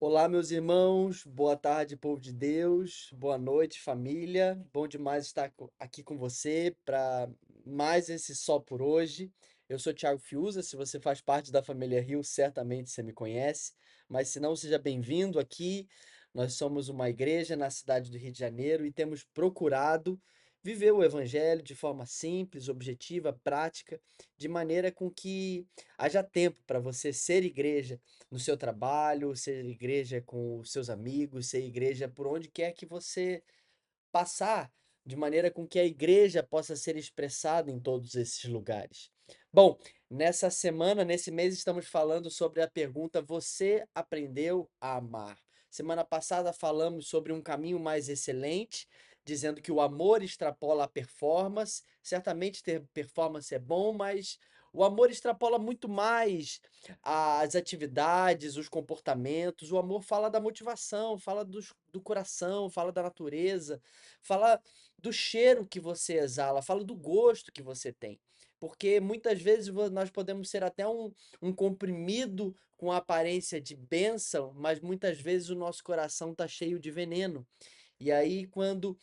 Olá, meus irmãos, boa tarde, povo de Deus, boa noite, família. Bom demais estar aqui com você para mais esse Só por Hoje. Eu sou Thiago Fiuza, se você faz parte da família Rio, certamente você me conhece, mas se não, seja bem-vindo aqui. Nós somos uma igreja na cidade do Rio de Janeiro e temos procurado viver o Evangelho de forma simples, objetiva, prática, de maneira com que haja tempo para você ser igreja no seu trabalho, ser igreja com os seus amigos, ser igreja por onde quer que você passar, de maneira com que a igreja possa ser expressada em todos esses lugares. Bom, nessa semana, nesse mês, estamos falando sobre a pergunta: Você aprendeu a amar? Semana passada falamos sobre um caminho mais excelente, dizendo que o amor extrapola a performance. Certamente ter performance é bom, mas o amor extrapola muito mais as atividades, os comportamentos. O amor fala da motivação, fala do coração, fala da natureza, fala do cheiro que você exala, fala do gosto que você tem. Porque muitas vezes nós podemos ser até um comprimido com aparência de bênção, mas muitas vezes o nosso coração está cheio de veneno. E aí, quando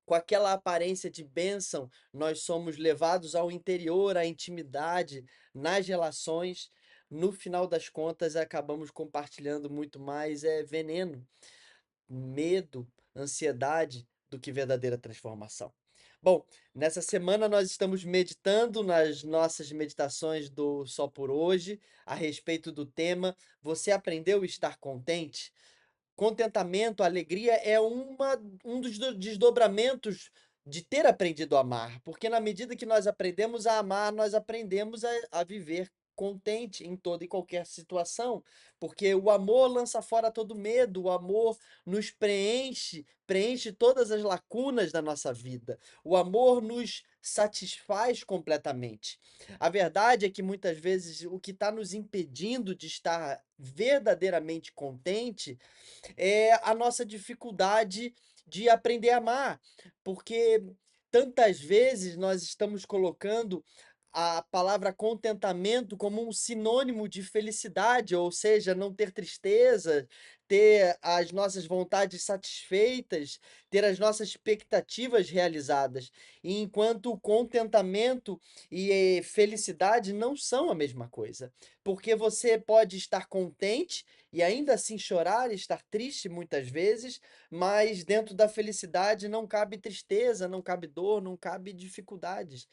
com aquela aparência de bênção, nós somos levados ao interior, à intimidade, nas relações, no final das contas, acabamos compartilhando muito mais veneno, medo, ansiedade do que verdadeira transformação. Bom, nessa semana nós estamos meditando nas nossas meditações do Só por Hoje, a respeito do tema Você aprendeu a estar contente? Contentamento, alegria é um dos desdobramentos de ter aprendido a amar, porque na medida que nós aprendemos a amar, nós aprendemos a viver contente em toda e qualquer situação, porque o amor lança fora todo medo, o amor nos preenche, preenche todas as lacunas da nossa vida, o amor nos satisfaz completamente. A verdade é que muitas vezes o que está nos impedindo de estar verdadeiramente contente é a nossa dificuldade de aprender a amar, porque tantas vezes nós estamos colocando a palavra contentamento como um sinônimo de felicidade, ou seja, não ter tristeza, ter as nossas vontades satisfeitas, ter as nossas expectativas realizadas. E enquanto contentamento e felicidade não são a mesma coisa, porque você pode estar contente e ainda assim chorar e estar triste muitas vezes, mas dentro da felicidade não cabe tristeza, não cabe dor, não cabe dificuldades.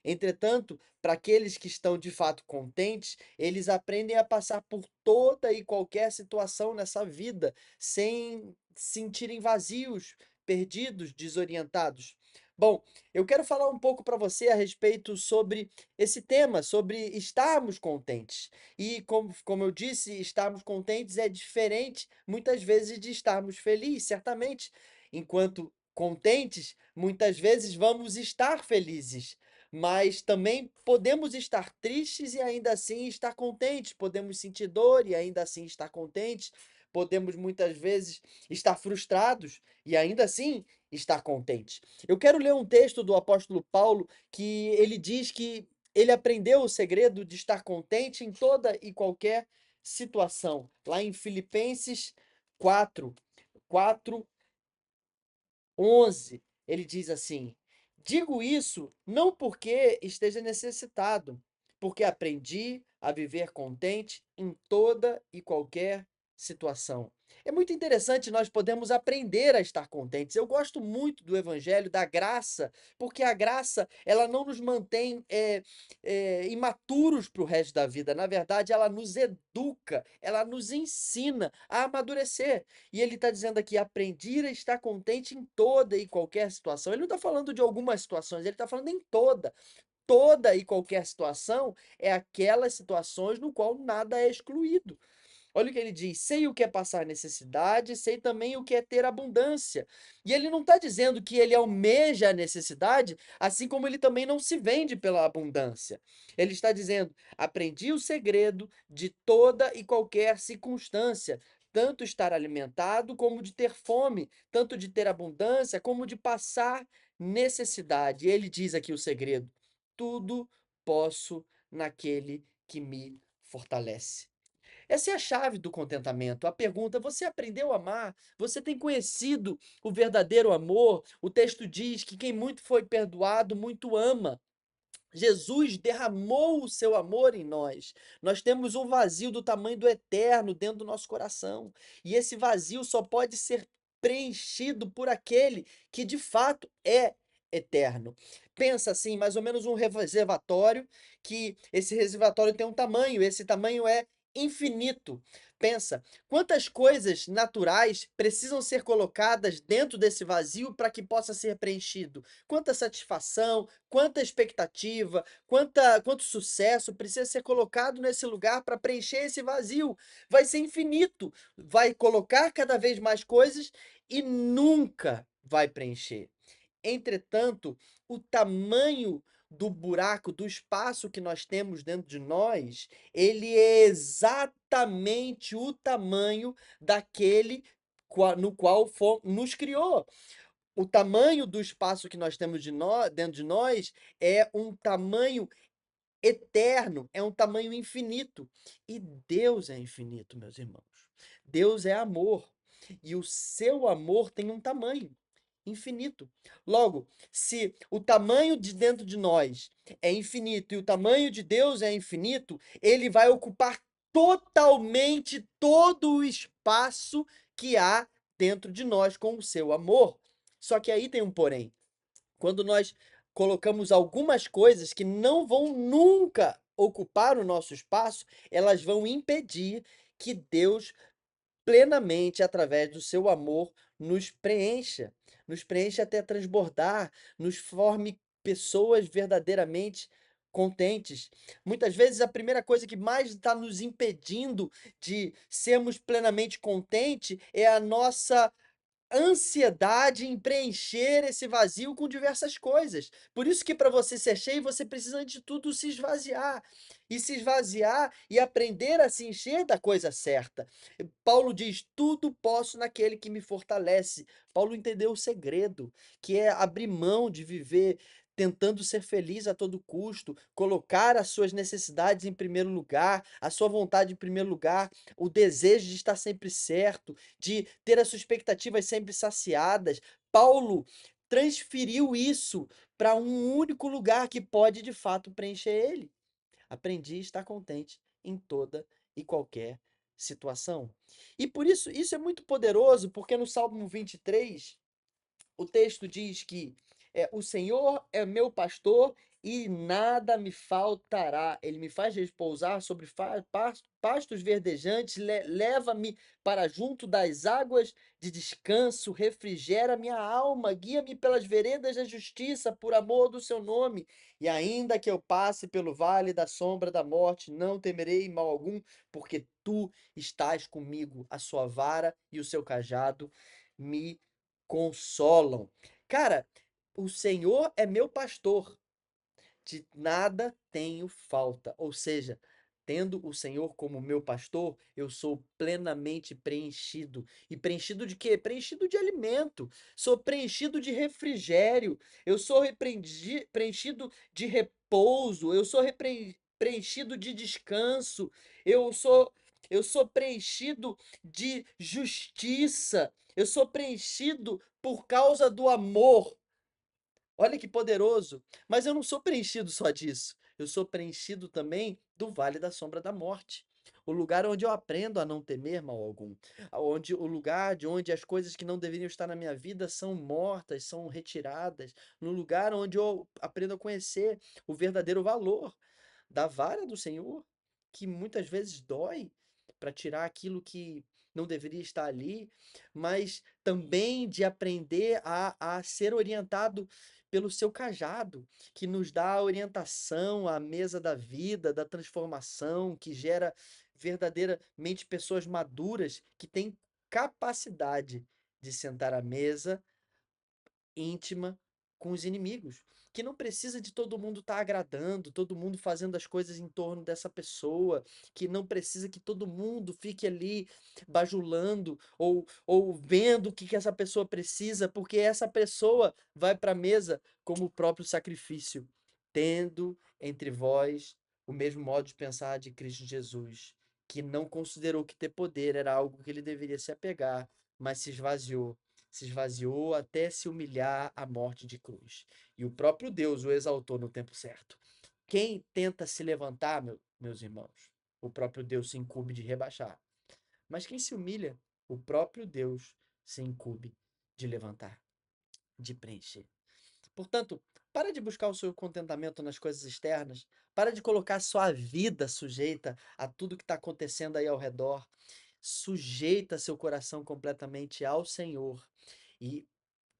Entretanto, para aqueles que estão de fato contentes, eles aprendem a passar por toda e qualquer situação nessa vida sem sentirem vazios, perdidos, desorientados. Bom, eu quero falar um pouco para você a respeito sobre esse tema, sobre estarmos contentes. E como eu disse, estarmos contentes é diferente, muitas vezes, de estarmos felizes, certamente. Enquanto contentes, muitas vezes vamos estar felizes, mas também podemos estar tristes e ainda assim estar contentes, podemos sentir dor e ainda assim estar contentes, podemos muitas vezes estar frustrados e ainda assim estar contentes. Eu quero ler um texto do apóstolo Paulo que ele diz que ele aprendeu o segredo de estar contente em toda e qualquer situação. Lá em Filipenses 4, 4, 11, ele diz assim: Digo isso não porque esteja necessitado, porque aprendi a viver contente em toda e qualquer situação. É muito interessante nós podemos aprender a estar contentes. Eu gosto muito do evangelho, da graça, porque a graça, ela não nos mantém imaturos para o resto da vida. Na verdade, ela nos educa, ela nos ensina a amadurecer. E ele está dizendo aqui: aprendi a estar contente em toda e qualquer situação. Ele não está falando de algumas situações, ele está falando em toda. Toda e qualquer situação é aquelas situações no qual nada é excluído. Olha o que ele diz: sei o que é passar necessidade, sei também o que é ter abundância. E ele não está dizendo que ele almeja a necessidade, assim como ele também não se vende pela abundância. Ele está dizendo: aprendi o segredo de toda e qualquer circunstância, tanto estar alimentado como de ter fome, tanto de ter abundância como de passar necessidade. E ele diz aqui o segredo: tudo posso naquele que me fortalece. Essa é a chave do contentamento. A pergunta: você aprendeu a amar? Você tem conhecido o verdadeiro amor? O texto diz que quem muito foi perdoado, muito ama. Jesus derramou o seu amor em nós. Nós temos um vazio do tamanho do eterno dentro do nosso coração. E esse vazio só pode ser preenchido por aquele que de fato é eterno. Pensa assim, mais ou menos um reservatório, que esse reservatório tem um tamanho, esse tamanho é infinito. Pensa, quantas coisas naturais precisam ser colocadas dentro desse vazio para que possa ser preenchido? Quanta satisfação, quanta expectativa, quanto sucesso precisa ser colocado nesse lugar para preencher esse vazio. Vai ser infinito, vai colocar cada vez mais coisas e nunca vai preencher. Entretanto, o tamanho do buraco, do espaço que nós temos dentro de nós, ele é exatamente o tamanho daquele no qual nos criou. O tamanho do espaço que nós temos dentro de nós é um tamanho eterno, é um tamanho infinito. E Deus é infinito, meus irmãos. Deus é amor. E o seu amor tem um tamanho infinito. Logo, se o tamanho de dentro de nós é infinito e o tamanho de Deus é infinito, ele vai ocupar totalmente todo o espaço que há dentro de nós com o seu amor. Só que aí tem um porém. Quando nós colocamos algumas coisas que não vão nunca ocupar o nosso espaço, elas vão impedir que Deus plenamente, através do seu amor, nos preencha até transbordar, nos forme pessoas verdadeiramente contentes. Muitas vezes a primeira coisa que mais está nos impedindo de sermos plenamente contentes é a nossa ansiedade em preencher esse vazio com diversas coisas. Por isso que para você ser cheio, você precisa antes de tudo se esvaziar. E se esvaziar e aprender a se encher da coisa certa. Paulo diz: "Tudo posso naquele que me fortalece". Paulo entendeu o segredo, que é abrir mão de viver tentando ser feliz a todo custo, colocar as suas necessidades em primeiro lugar, a sua vontade em primeiro lugar, o desejo de estar sempre certo, de ter as suas expectativas sempre saciadas. Paulo transferiu isso para um único lugar que pode de fato preencher ele. Aprendi a estar contente em toda e qualquer situação. E por isso, isso é muito poderoso, porque no Salmo 23 o texto diz que o Senhor é meu pastor e nada me faltará. Ele me faz repousar sobre pastos verdejantes, leva-me para junto das águas de descanso, refrigera minha alma, guia-me pelas veredas da justiça, por amor do seu nome. E ainda que eu passe pelo vale da sombra da morte, não temerei mal algum, porque tu estás comigo, a sua vara e o seu cajado me consolam. Cara, o Senhor é meu pastor, de nada tenho falta. Ou seja, tendo o Senhor como meu pastor, eu sou plenamente preenchido. E preenchido de quê? Preenchido de alimento. Sou preenchido de refrigério. Eu sou preenchido de repouso. Eu sou preenchido de descanso. Eu sou eu sou preenchido de justiça. Eu sou preenchido por causa do amor. Olha que poderoso. Mas eu não sou preenchido só disso. Eu sou preenchido também do vale da sombra da morte. O lugar onde eu aprendo a não temer mal algum. Onde o lugar de onde as coisas que não deveriam estar na minha vida são mortas, são retiradas. No lugar onde eu aprendo a conhecer o verdadeiro valor da vara do Senhor, que muitas vezes dói para tirar aquilo que não deveria estar ali, mas também de aprender a ser orientado pelo seu cajado, que nos dá a orientação à mesa da vida, da transformação, que gera verdadeiramente pessoas maduras que têm capacidade de sentar à mesa íntima com os inimigos, que não precisa de todo mundo estar agradando, todo mundo fazendo as coisas em torno dessa pessoa, que não precisa que todo mundo fique ali bajulando ou vendo o que que essa pessoa precisa, porque essa pessoa vai para a mesa como o próprio sacrifício, tendo entre vós o mesmo modo de pensar de Cristo Jesus, que não considerou que ter poder era algo que ele deveria se apegar, mas se esvaziou até se humilhar à morte de cruz. E o próprio Deus o exaltou no tempo certo. Quem tenta se levantar, meus irmãos, o próprio Deus se incumbe de rebaixar. Mas quem se humilha, o próprio Deus se incumbe de levantar, de preencher. Portanto, para de buscar o seu contentamento nas coisas externas, para de colocar sua vida sujeita a tudo que está acontecendo aí ao redor. Sujeita seu coração completamente ao Senhor e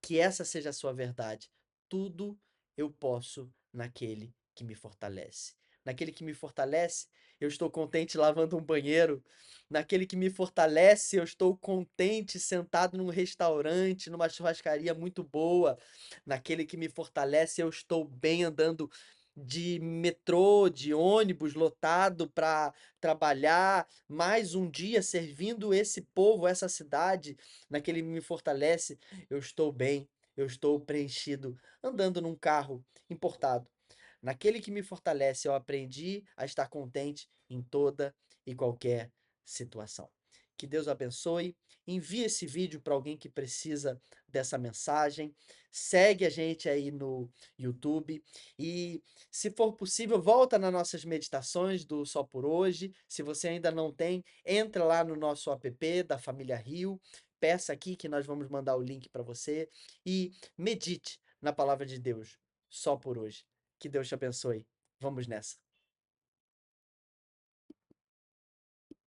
que essa seja a sua verdade. Tudo eu posso naquele que me fortalece. Naquele que me fortalece, eu estou contente lavando um banheiro. Naquele que me fortalece, eu estou contente sentado num restaurante, numa churrascaria muito boa. Naquele que me fortalece, eu estou bem andando de metrô, de ônibus lotado para trabalhar mais um dia servindo esse povo, essa cidade. Naquele que me fortalece, eu estou bem, eu estou preenchido, andando num carro importado. Naquele que me fortalece, eu aprendi a estar contente em toda e qualquer situação. Que Deus abençoe. Envie esse vídeo para alguém que precisa dessa mensagem. Segue a gente aí no YouTube e, se for possível, volta nas nossas meditações do Só por Hoje. Se você ainda não tem, entra lá no nosso app da Família Rio. Peça aqui que nós vamos mandar o link para você e medite na palavra de Deus só por hoje. Que Deus te abençoe. Vamos nessa.